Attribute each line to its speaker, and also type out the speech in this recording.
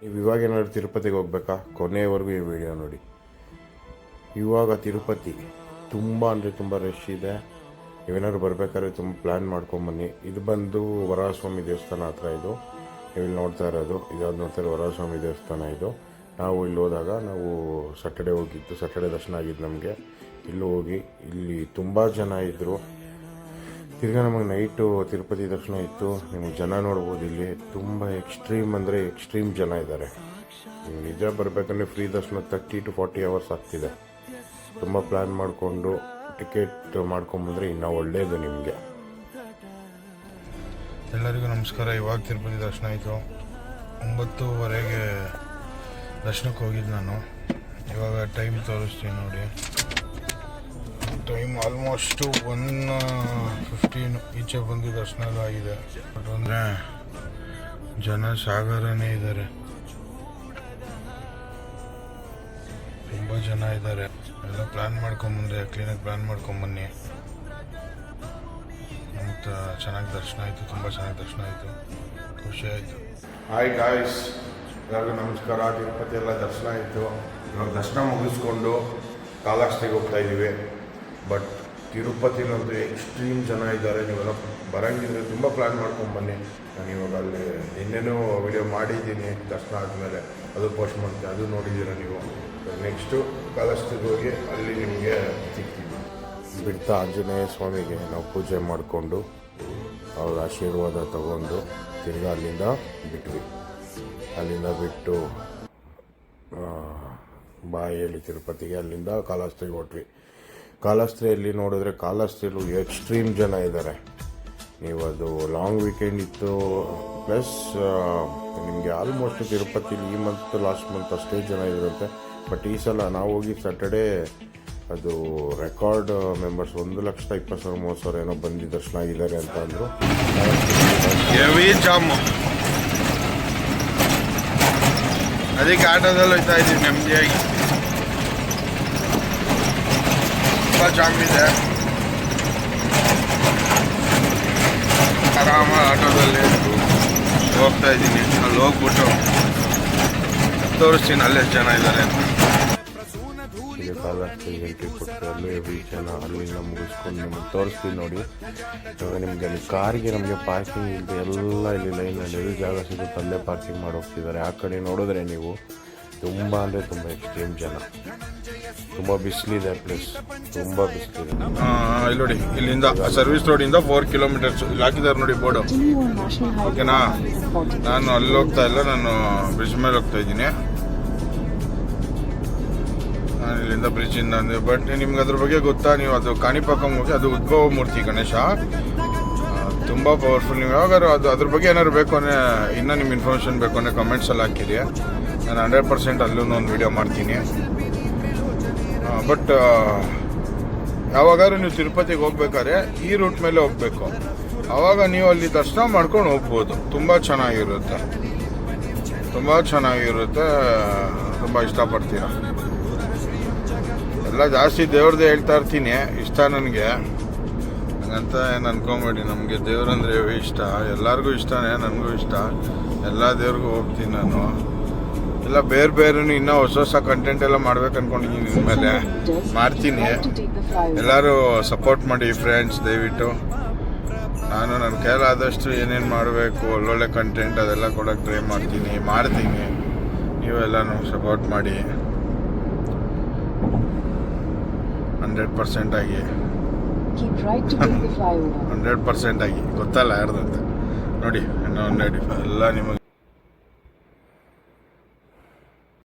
Speaker 1: ನೀವು ಇವಾಗ ಏನಾದ್ರು ತಿರುಪತಿಗೆ ಹೋಗ್ಬೇಕಾ, ಕೊನೆಯವರೆಗೂ ಈ ವಿಡಿಯೋ ನೋಡಿ. ಇವಾಗ ತಿರುಪತಿ ತುಂಬ ಅಂದರೆ ತುಂಬ ರಶ್ ಇದೆ. ನೀವೇನಾದ್ರು ಬರಬೇಕಾದ್ರೆ ತುಂಬ ಪ್ಲ್ಯಾನ್ ಮಾಡ್ಕೊಂಬನ್ನಿ. ಇದು ಬಂದು ವರಹಸ್ವಾಮಿ ದೇವಸ್ಥಾನ ಹತ್ರ. ಇದು ನೀವು ನೋಡ್ತಾ ಇರೋದು, ಇದಾದ ನೋಡ್ತಾರೆ ವರಹಸ್ವಾಮಿ ದೇವಸ್ಥಾನ. ಇದು ನಾವು ಇಲ್ಲಿ ಹೋದಾಗ ನಾವು ಸ್ಯಾಟರ್ಡೆ ಹೋಗಿದ್ದು, ಸ್ಯಾಟರ್ಡೆ ದರ್ಶನ ಆಗಿದ್ದು ನಮಗೆ. ಇಲ್ಲೂ ಹೋಗಿ ಇಲ್ಲಿ ತುಂಬ ಜನ ಇದ್ದರು. ತಿರ್ಗಾ ನಮಗೆ ನೈಟು ತಿರುಪತಿ ದರ್ಶನ ಇತ್ತು. ನಿಮಗೆ ಜನ ನೋಡ್ಬೋದು, ಇಲ್ಲಿ ತುಂಬ ಎಕ್ಸ್ಟ್ರೀಮ್ ಅಂದರೆ ಎಕ್ಸ್ಟ್ರೀಮ್ ಜನ ಇದ್ದಾರೆ. ನೀವು ನಿಜ ಬರಬೇಕಂದ್ರೆ ಫ್ರೀ ದರ್ಶನ 30 to 40 hours ಆಗ್ತಿದೆ. ತುಂಬ ಪ್ಲ್ಯಾನ್ ಮಾಡಿಕೊಂಡು ಟಿಕೆಟ್ ಮಾಡ್ಕೊಂಬಂದರೆ ಇನ್ನೂ ಒಳ್ಳೆಯದು ನಿಮಗೆ.
Speaker 2: ಎಲ್ಲರಿಗೂ ನಮಸ್ಕಾರ. ಇವಾಗ ತಿರುಪತಿ ದರ್ಶನ ಆಯಿತು. 9:30ಗೆ ದರ್ಶನಕ್ಕೆ ಹೋಗಿದ್ದು ನಾನು. ಇವಾಗ ಟೈಮ್ ತೋರಿಸ್ತೀನಿ ನೋಡಿ. ಟೈಮ್ ಆಲ್ಮೋಸ್ಟು 1:15 ಈಚೆ ಬಂದು ದರ್ಶನ ಎಲ್ಲ ಆಗಿದೆ. ಬಟ್ ಅಂದರೆ ಜನ ಸಾಗರನೇ ಇದ್ದಾರೆ, ತುಂಬ ಜನ ಇದ್ದಾರೆ. ಎಲ್ಲ ಪ್ಲ್ಯಾನ್ ಮಾಡ್ಕೊಂಬಂದ್ರೆ ಕ್ಲೀನಾಗಿ ಪ್ಲ್ಯಾನ್ ಮಾಡ್ಕೊಂಬನ್ನಿ. ಮತ್ತು ಚೆನ್ನಾಗಿ ದರ್ಶನ ಆಯಿತು, ತುಂಬ ಚೆನ್ನಾಗಿ ದರ್ಶನ ಆಯಿತು, ಖುಷಿ ಆಯಿತು.
Speaker 1: ಹಾಯ್ ಗಾಯ್ಸ್, ಎಲ್ಲರಿಗೂ ನಮಸ್ಕಾರ. ತಿರುಪತಿ ಎಲ್ಲ ದರ್ಶನ ಆಯಿತು. ಇವಾಗ ದರ್ಶನ ಮುಗಿಸ್ಕೊಂಡು ಕಾಲಾಕ್ಷಿಗೆ ಹೋಗ್ತಾ ಇದ್ದೀವಿ. ಬಟ್ ತಿರುಪತಿನಂತೂ ಎಕ್ಸ್ಟ್ರೀಮ್ ಜನ ಇದ್ದಾರೆ. ನೀವೆಲ್ಲ ಬರೋಂಗಿದ್ರೆ ತುಂಬ ಪ್ಲ್ಯಾನ್ ಮಾಡ್ಕೊಂಬನ್ನಿ. ನಾನು ಇವಾಗ ಅಲ್ಲಿ ನಿನ್ನೆನೂ ವಿಡಿಯೋ ಮಾಡಿದ್ದೀನಿ ದರ್ಶನ ಆದಮೇಲೆ, ಅದು ಪೋಸ್ಟ್ ಮಾಡ್ತೀನಿ, ಅದು ನೋಡಿದ್ದೀರ ನೀವು. ನೆಕ್ಸ್ಟು ಕಾಲಾಕ್ಷಿಗೆ ಹೋಗಿ ಅಲ್ಲಿ ನಿಮಗೆ ಸಿಗ್ತೀವಿ. ಬಿಡ್ತಾ ಆಂಜನೇಯ ಸ್ವಾಮಿಗೆ ನಾವು ಪೂಜೆ ಮಾಡಿಕೊಂಡು ಅವ್ರ ಆಶೀರ್ವಾದ ತಗೊಂಡು ತಿರ್ಗಾ ಅಲ್ಲಿಂದ ಬಿಟ್ವಿ. ಅಲ್ಲಿಂದ ಬಿಟ್ಟು ಬಾಯಲ್ಲಿ ತಿರುಪತಿಗೆ, ಅಲ್ಲಿಂದ ಕಾಲಾಸ್ತ್ರಿಗೆ ಹೊಟ್ವಿ. ಕಾಲಾಸ್ತ್ರಿಯಲ್ಲಿ ನೋಡಿದ್ರೆ ಕಾಲಾಸ್ತ್ರಿಯಲ್ಲೂ ಎಕ್ಸ್ಟ್ರೀಮ್ ಜನ ಇದ್ದಾರೆ. ನೀವು ಅದು ಲಾಂಗ್ ವೀಕೆಂಡ್ ಇತ್ತು, ಪ್ಲಸ್ ನಿಮಗೆ ಆಲ್ಮೋಸ್ಟ್ ತಿರುಪತಿಲಿ ಈ ಮಂತ್ ಲಾಸ್ಟ್ ಮಂತ್ ಅಷ್ಟೇ ಜನ ಇರುತ್ತೆ. ಬಟ್ ಈ ಸಲ ನಾವು ಹೋಗಿ ಸ್ಯಾಟರ್ಡೇ ಅದು ರೆಕಾರ್ಡ್ ಮೆಂಬರ್ಸ್ 1,20,000-30,000 ಏನೋ ಬಂದು ದರ್ಶನ ಆಗಿದ್ದಾರೆ ಅಂತ ಅಂದರು.
Speaker 2: ಅದಕ್ಕೆ ಆಟೋದಲ್ಲಿ ಹೋಗ್ತಾ ಇದ್ದೀವಿ ನೆಮ್ಮದಿಯಾಗಿ. ತುಂಬ ಜಾಮ್ ಇದೆ. ಆರಾಮಾಗಿ ಆಟೋದಲ್ಲಿ ಹೋಗ್ತಾ ಇದ್ದೀನಿ. ಅಲ್ಲಿ ಹೋಗ್ಬಿಟ್ಟು ತೋರಿಸ್ತೀನಿ ಅಲ್ಲೇ ಜನ ಇದ್ದಾರೆ ಅಂತ.
Speaker 1: ಈಗ ಕಾಲಾಸ್ತ್ರಿಗೆ ಎಂಟ್ರಿ ಕೊಟ್ಟು ಅಲ್ಲೇ ಜನ ಅಲ್ಲಿಂದ ಮುಗಿಸ್ಕೊಂಡು ನಮಗೆ ತೋರಿಸ್ತೀವಿ ನೋಡಿ. ಇವಾಗ ನಿಮಗೆ ಅಲ್ಲಿ ಕಾರಿಗೆ ನಮಗೆ ಪಾರ್ಕಿಂಗ್ ಇಲ್ಲದೆ ಎಲ್ಲ ಇಲ್ಲಿ ಲೈನಲ್ಲಿ ಎಲ್ಲಿ ಜಾಗ ಸಿಗುತ್ತೆ ಅಲ್ಲೇ ಪಾರ್ಕಿಂಗ್ ಮಾಡಿ ಹೋಗ್ತಿದ್ದಾರೆ. ಆ ಕಡೆ ನೋಡಿದ್ರೆ ನೀವು ತುಂಬ ಅಂದರೆ ತುಂಬ ಎಕ್ಸ್ಟ್ರೀಮ್ ಜನ, ತುಂಬ ಬಿಸಿಲಿದೆ, ಪ್ಲಸ್ ತುಂಬ ಬಿಸಿಲಿದೆ.
Speaker 2: ಇಲ್ಲಿ ನೋಡಿ, ಇಲ್ಲಿಂದ ಸರ್ವಿಸ್ ರೋಡಿಂದ 4 kilometers ಇಲ್ಲಿ ಹಾಕಿದ್ದಾರೆ ನೋಡಿ ಬೋರ್ಡು. ಓಕೆನಾ? ನಾನು ಅಲ್ಲಿ ಹೋಗ್ತಾ ಇಲ್ಲ, ನಾನು ಬ್ರಿಡ್ಜ್ ಮೇಲೆ ಹೋಗ್ತಾ ಇದ್ದೀನಿ. ನಾನು ಇಲ್ಲಿಂದ ಬ್ರಿಡ್ಜಿಂದ ಅಂದೆ. ಬಟ್ ನಿಮ್ಗೆ ಅದ್ರ ಬಗ್ಗೆ ಗೊತ್ತಾ? ನೀವು ಅದು ಕಾಣಿಪಾಕಂ ಹೋಗಿ, ಅದು ಉದ್ಭವ ಮೂರ್ತಿ ಗಣೇಶ, ತುಂಬ ಪವರ್ಫುಲ್. ನೀವು ಯಾವಾಗಾರು ಅದ್ರ ಬಗ್ಗೆ ಏನಾದ್ರು ಬೇಕು ಅಂದರೆ, ಇನ್ನೂ ನಿಮ್ಮ ಇನ್ಫಾರ್ಮೇಷನ್ ಬೇಕು ಅಂದರೆ ಕಮೆಂಟ್ಸಲ್ಲಿ ಹಾಕಿರಿ. ನಾನು 100% ಅಲ್ಲೂ ಒಂದು ವಿಡಿಯೋ ಮಾಡ್ತೀನಿ. ಬಟ್ ಯಾವಾಗಾದ್ರೂ ನೀವು ತಿರುಪತಿಗೆ ಹೋಗ್ಬೇಕಾದ್ರೆ ಈ ರೂಟ್ ಮೇಲೆ ಹೋಗಬೇಕು. ಆವಾಗ ನೀವು ಅಲ್ಲಿ ದರ್ಶನ ಮಾಡ್ಕೊಂಡು ಹೋಗ್ಬೋದು. ತುಂಬ ಚೆನ್ನಾಗಿರುತ್ತೆ, ತುಂಬ ಚೆನ್ನಾಗಿರುತ್ತೆ, ತುಂಬ ಇಷ್ಟಪಡ್ತೀರ. ಎಲ್ಲ ಜಾಸ್ತಿ ದೇವ್ರದ್ದೇ ಹೇಳ್ತಾ ಇರ್ತೀನಿ, ಇಷ್ಟ ನನಗೆ. ಹಂಗಂತ ಏನು ಅನ್ಕೊಂಬೇಡಿ, ನಮಗೆ ದೇವ್ರಂದ್ರೆ ಇಷ್ಟ, ಎಲ್ಲರಿಗೂ ಇಷ್ಟನೇ, ನನಗೂ ಇಷ್ಟ. ಎಲ್ಲ ದೇವ್ರಿಗೂ ಹೋಗ್ತೀನಿ ನಾನು. ಎಲ್ಲ ಬೇರೆ ಬೇರೆ ಇನ್ನೂ ಹೊಸ ಕಂಟೆಂಟ್ ಎಲ್ಲ ಮಾಡ್ಬೇಕು ಅನ್ಕೊಂಡಿದ್ದೀನಿ. ಇನ್ಮೇಲೆ ಮಾಡ್ತೀನಿ. ಎಲ್ಲರೂ ಸಪೋರ್ಟ್ ಮಾಡಿ ಫ್ರೆಂಡ್ಸ್, ದಯವಿಟ್ಟು. ನಾನು ನನ್ನ ಕೈಲಾದಷ್ಟು ಏನೇನು ಮಾಡಬೇಕು ಒಳ್ಳೊಳ್ಳೆ ಕಂಟೆಂಟ್ ಅದೆಲ್ಲ ಕೊಡೋಕ್ಕೆ ಟ್ರೈ ಮಾಡ್ತೀನಿ. ನೀವೆಲ್ಲನೂ ಸಪೋರ್ಟ್ ಮಾಡಿ 100% ಆಗಿ 100% ಆಗಿ. ಗೊತ್ತಲ್ಲ ಯಾರ್ದಂತ ನೋಡಿ, ಇನ್ನೂ 195 ಎಲ್ಲ ನಿಮಗೆ